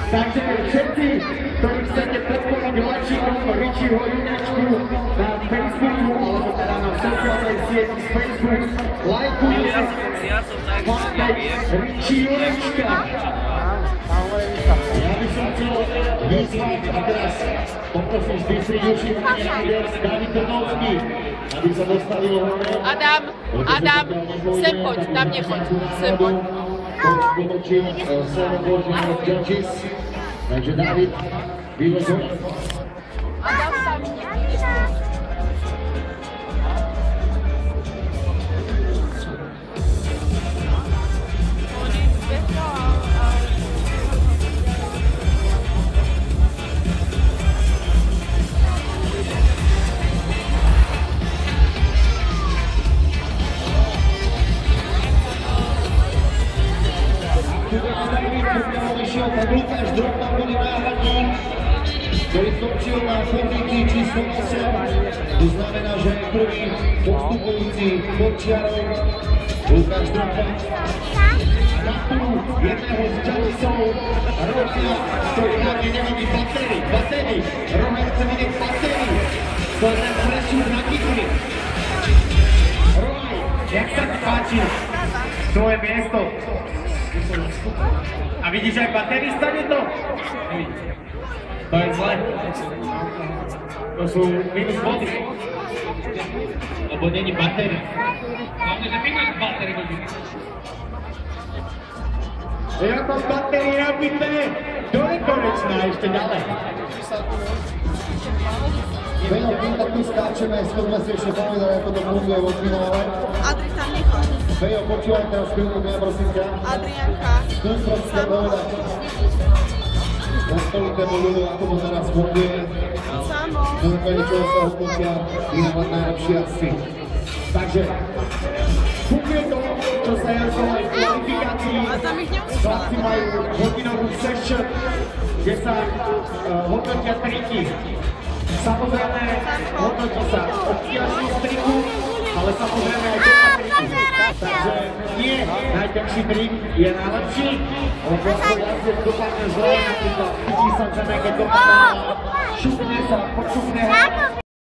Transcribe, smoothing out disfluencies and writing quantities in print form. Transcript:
Takže všetci, ktorí chcete podporiť Lačíkom Richieho Junačku na Facebooku, alebo teda na sociálnej sieti z Facebook, lajkujte Richie Junačka. Ja by som chcel vyzvať a teraz poprosím distribučný manažer David Trnovský, aby sa dostavil hore. Adam, sem poď, tam nechoď, sem poď. Takže David, vyvozol. Adam tam Lukáš Drobna bude náhradník, ktorý skočil na pozícii číslo 8. To znamená, že je prvý postupujúci pod čiarou Lukáš Drobna. Na půl jedného z časov Rokia, ktorý hlavne nevidí batérii. Roman chce vidieť batérii. To je ten prešúr na kikli. Roman, jak sa ti páči tvoje miesto? A vidíš, jak batérii stane to? To je zle. To sú minus body. Lebo není batéria. Hlavne, že minus batérii. Ja to z batérii nabité do nekonečná ešte ďalej. Veňo, kým tak tu skáčeme, skôrme si ešte povedať, ako to funguje vo finále. Adri tam nechod. Vejo, počúvaj teraz chvíľku mňa, prosím ťa. Adrianka. Skús prosím ťa povedať. Nastoletému ľudu, ako to teraz funguje. Samo. Na základe čoho sa hodnotia vyhrávať najlepšie asi. Takže, funguje to, čo sa jazdilo aj v kvalifikácii. Chlapci majú hodinovú session, kde sa hodnotia triky. Samozrejme, hodnotí sa obtiažnú striku, ale samozrejme aj toto triku. Takže nie najťažší trik je najlepší, lebo ako jazdec dopadne zle, napríklad vidí sa, že keď dopadne, šupne sa, počupne ho.